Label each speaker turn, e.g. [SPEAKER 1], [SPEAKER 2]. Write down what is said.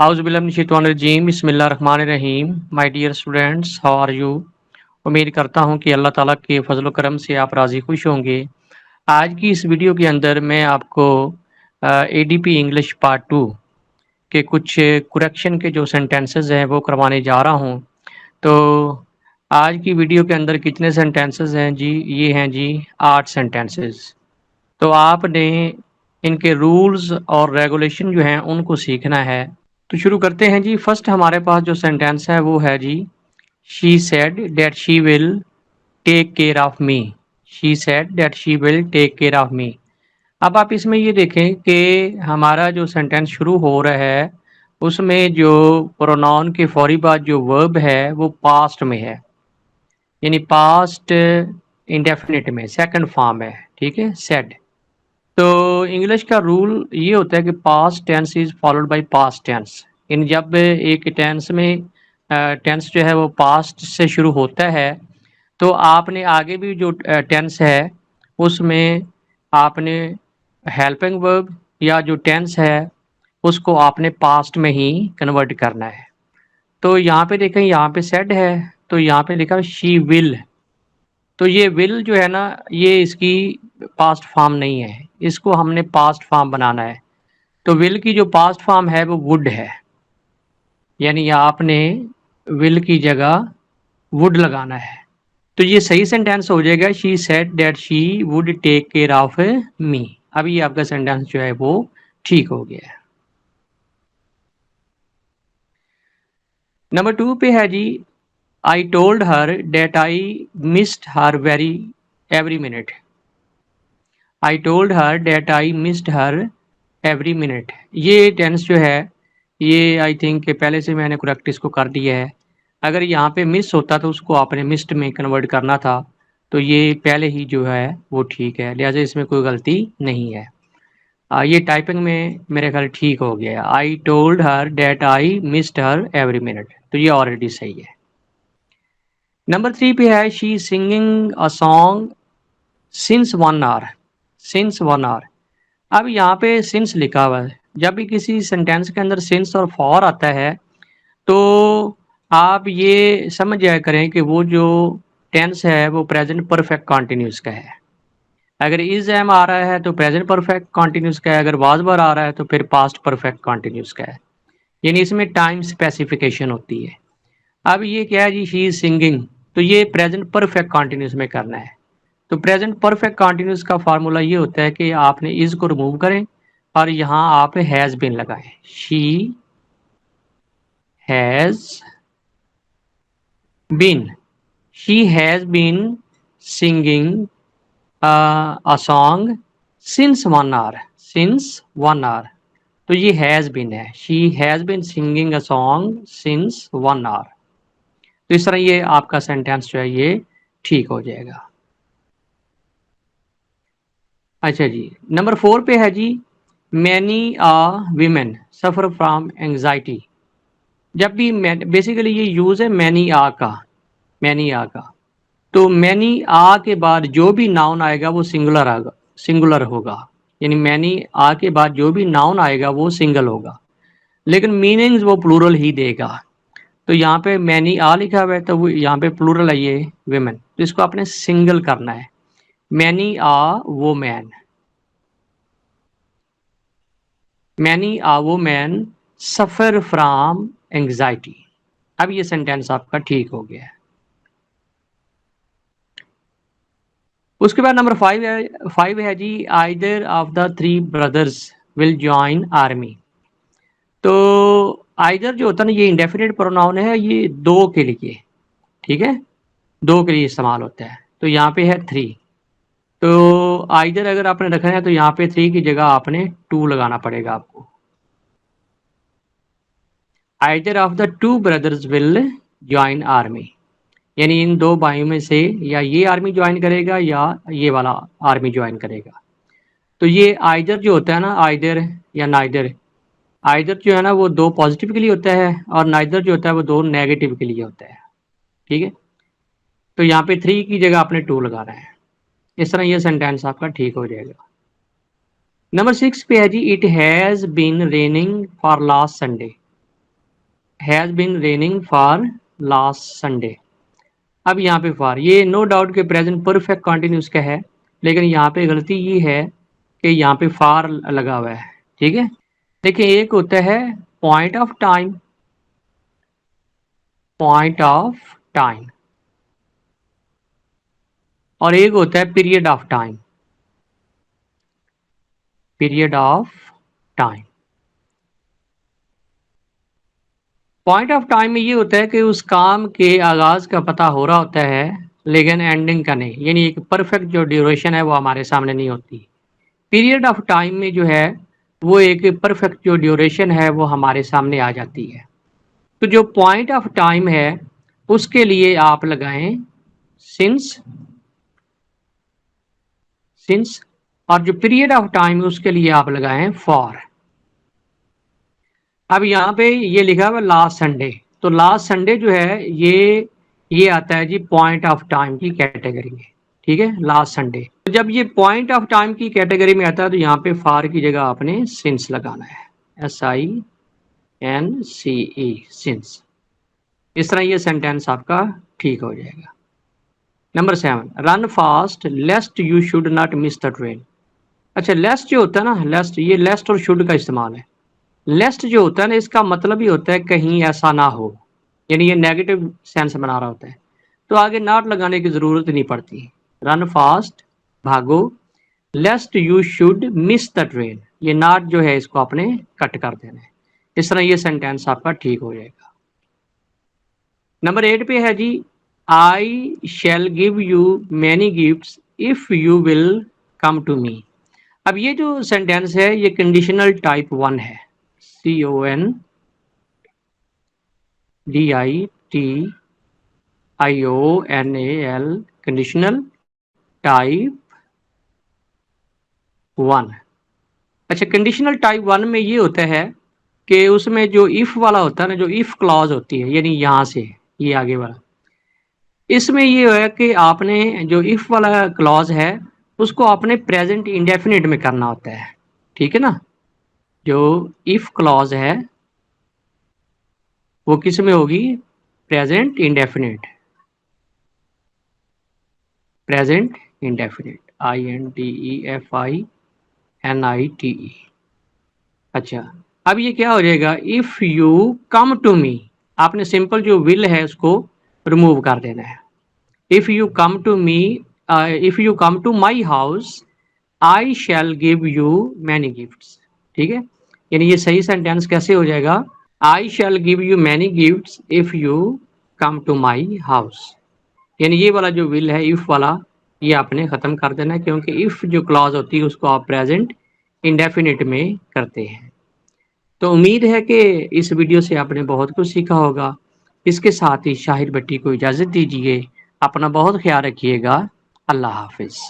[SPEAKER 1] औज़ुबिल्लाहिमिनश्शैतानिर्रजीम बिस्मिल्लाहिर्रहमानिर्रहीम। My dear students, how are you? उम्मीद करता हूँ कि अल्लाह ताला के फज़ल व करम से आप राज़ी खुश होंगे। आज की इस वीडियो के अंदर मैं आपको एडीपी इंग्लिश पार्ट 2 के कुछ करेक्शन के जो सेंटेंसेस हैं वो करवाने जा रहा हूँ। तो आज की वीडियो के अंदर कितने सेंटेंसेस हैं जी? ये हैं जी 8 सेंटेंसेस। तो आपने इनके रूल्स और रेगुलेशन जो हैं उनको सीखना है। तो शुरू करते हैं जी। फर्स्ट हमारे पास जो सेंटेंस है वो है जी, she said that she will take care of me. She said that she will take care of me. अब आप इसमें ये देखें कि हमारा जो सेंटेंस शुरू हो रहा है उसमें जो प्रोनाउन के फौरी बाद जो वर्ब है वो पास्ट में है, यानी पास्ट इंडेफिनिट में सेकंड फॉर्म है। ठीक है, सेड। तो इंग्लिश का रूल ये होता है कि past tense is followed by past tense. इन जब एक टेंस में टेंस जो है वो पास्ट से शुरू होता है तो आपने आगे भी जो टेंस है उसमें आपने हेल्पिंग वर्ब या जो टेंस है उसको आपने पास्ट में ही कन्वर्ट करना है। तो यहाँ पे देखें, यहाँ पे सेड है तो यहाँ पे लिखा शी विल। तो ये विल जो है ना, ये इसकी पास्ट फॉर्म नहीं है, इसको हमने पास्ट फॉर्म बनाना है। तो विल की जो पास्ट फॉर्म है वो वुड है, यानी आपने विल की जगह वुड लगाना है। तो ये सही सेंटेंस हो जाएगा, she said that she would take care of me. अब ये आपका सेंटेंस जो है वो ठीक हो गया है। नंबर 2 पे है जी, I told her that I missed her very every minute. I told her that I missed her every minute. ये टेंस जो है ये आई थिंक पहले से मैंने करेक्ट इसको कर दिया है। अगर यहाँ पे मिस होता तो उसको आपने मिस्ड में कन्वर्ट करना था, तो ये पहले ही जो है वो ठीक है, लिहाजा इसमें कोई गलती नहीं है। ये टाइपिंग में मेरे ख्याल ठीक हो गया। I told her that I missed her every minute, तो ये ऑलरेडी सही है। नंबर 3 पे है, she singing a song since 1 hour. Since 1 hour. अब यहाँ पे सिंस लिखा हुआ है, जब भी किसी सेंटेंस के अंदर सिंस और फॉर आता है तो आप ये समझ जाया करें कि वो जो टेंस है वो प्रेजेंट परफेक्ट कॉन्टिन्यूस का है। अगर इज एम आ रहा है तो प्रेजेंट परफेक्ट कॉन्टिन्यूस का है, अगर वाज वर आ रहा है तो फिर पास्ट परफेक्ट कॉन्टिन्यूस का है, यानी इसमें टाइम स्पेसिफिकेशन होती है। अब ये क्या है जी, शी इज सिंगिंग, तो ये प्रेजेंट परफेक्ट कॉन्टिन्यूस में करना है। तो प्रेजेंट परफेक्ट कॉन्टिन्यूस का फार्मूला ये होता है कि आपने इज को रिमूव करें और यहाँ आप हैज़ बिन लगाएं। She has been, she has been singing a song since 1 hour। since 1 hour, तो ये हैज़ बिन है, she has been singing a song since 1 hour। तो इस तरह ये आपका सेंटेंस जो है ये ठीक हो जाएगा। अच्छा जी, नंबर 4 पे है जी, many a women suffer from anxiety. जब भी बेसिकली ये यूज़ है मैनी आ का, मैनी आ का। तो मैनी आ के बाद जो भी नाउन आएगा वो सिंगुलर आएगा, सिंगुलर होगा, यानी मैनी आ के बाद जो भी नाउन आएगा वो सिंगल होगा, लेकिन मीनिंग्स वो प्लूरल ही देगा। तो यहाँ पे मैनी आ लिखा हुआ है तो वो यहाँ पे प्लूरल है ये विमेन, तो इसको आपने सिंगल करना है। मैनी आ वो मैन, मैनी आ वो मैन सफ़र फ्रॉम एंग्जाइटी। अब ये सेंटेंस आपका ठीक हो गया है। उसके बाद नंबर 5 है जी, either of the 3 brothers will join army. तो आइदर जो होता है ना, ये इंडेफिनिट प्रोनाउन है, ये दो के लिए, ठीक है, दो के लिए इस्तेमाल होता है। तो यहाँ पे है 3, तो आइदर अगर आपने रखना है तो यहाँ पे 3 की जगह आपने 2 लगाना पड़ेगा आपको। Either of the 2 brothers will join army, यानी इन दो भाइयों में से या ये आर्मी ज्वाइन करेगा या ये वाला आर्मी ज्वाइन करेगा। तो ये आइदर जो होता है ना, आइदर या नाइदर, आइदर जो है ना वो 2 पॉजिटिव के लिए होता है और नाइदर जो होता है वो 2 नेगेटिव के लिए होता है। ठीक है, तो यहाँ पे 3 की जगह आपने 2 लगाना है। इस तरह ये सेंटेंस आपका ठीक हो जाएगा। नंबर 6 पे है जी, it has been raining for last Sunday. Has been raining for last Sunday. अब यहाँ पे फॉर, ये नो डाउट के प्रेजेंट परफेक्ट कंटिन्यूस का है, लेकिन यहाँ पे गलती ये है कि यहाँ पे फॉर लगा हुआ है। ठीक है, देखिए एक होता है point of time, point of time, और एक होता है period of time, period of time. Point of time में ये होता है कि उस काम के आगाज का पता हो रहा होता है लेकिन एंडिंग का नहीं, यानी एक परफेक्ट जो ड्यूरेशन है वो हमारे सामने नहीं होती। पीरियड ऑफ टाइम में जो है वो एक परफेक्ट जो ड्यूरेशन है वो हमारे सामने आ जाती है। तो जो पॉइंट ऑफ टाइम है उसके लिए आप लगाएं सिंस, सिंस, और जो पीरियड ऑफ टाइम है उसके लिए आप लगाएं फॉर। अब यहाँ पे ये लिखा हुआ लास्ट संडे, तो लास्ट संडे जो है ये आता है जी पॉइंट ऑफ टाइम की कैटेगरी में। ठीक है, लास्ट संडे। तो जब ये पॉइंट ऑफ टाइम की कैटेगरी में आता है तो यहाँ पे फॉर की जगह आपने सिंस लगाना है, SINCE, सिंस। इस तरह ये सेंटेंस आपका ठीक हो जाएगा। Number 7, run fast लेस्ट you should not miss the train. अच्छा, लेस्ट जो होता है ना, लेस्ट, ये लेस्ट और शुड का इस्तेमाल है। लेस्ट जो होता है ना, इसका मतलब ही होता है कहीं ऐसा ना हो, यानी ये नेगेटिव सेंस बना रहा होता है, तो आगे नॉट लगाने की ज़रूरत नहीं पड़ती। रन फास्ट, भागो, लेस्ट you should miss the train, ये नॉट जो है इसको आपने कट कर देना है। इस तरह ये सेंटेंस आपका ठीक हो जाएगा। नंबर 8 पे है जी, I shall give you many gifts if you will come to me. अब ये जो सेंटेंस है ये कंडीशनल टाइप 1 है, CONDITIONAL, कंडीशनल टाइप 1। अच्छा, कंडीशनल टाइप 1 में ये होता है कि उसमें जो इफ़ वाला होता है ना, जो इफ़ क्लॉज होती है, यानी यहाँ से ये आगे वाला, इसमें ये है कि आपने जो इफ़ वाला क्लॉज है उसको आपने प्रेजेंट इंडेफिनिट में करना होता है। ठीक है ना, जो इफ़ क्लॉज है वो किस में होगी, present indefinite, present indefinite, INDEFINITE। अच्छा, अब ये क्या हो जाएगा, if you come to me, आपने सिंपल जो विल है उसको रिमूव कर देना है। If you come to me, if you come to my house I shall give you many gifts. ठीक है, यानी ये सही सेंटेंस कैसे हो जाएगा, I shall give you many gifts if you come to my house. यानी ये वाला जो विल है इफ़ वाला, ये आपने ख़त्म कर देना है, क्योंकि इफ़ जो क्लॉज होती है उसको आप प्रेजेंट इंडेफिनिट में करते हैं। तो उम्मीद है कि इस वीडियो से आपने बहुत कुछ सीखा होगा। इसके साथ ही शाहिर भट्टी को इजाज़त दीजिए। अपना बहुत ख्याल रखिएगा। अल्लाह हाफ़िज़।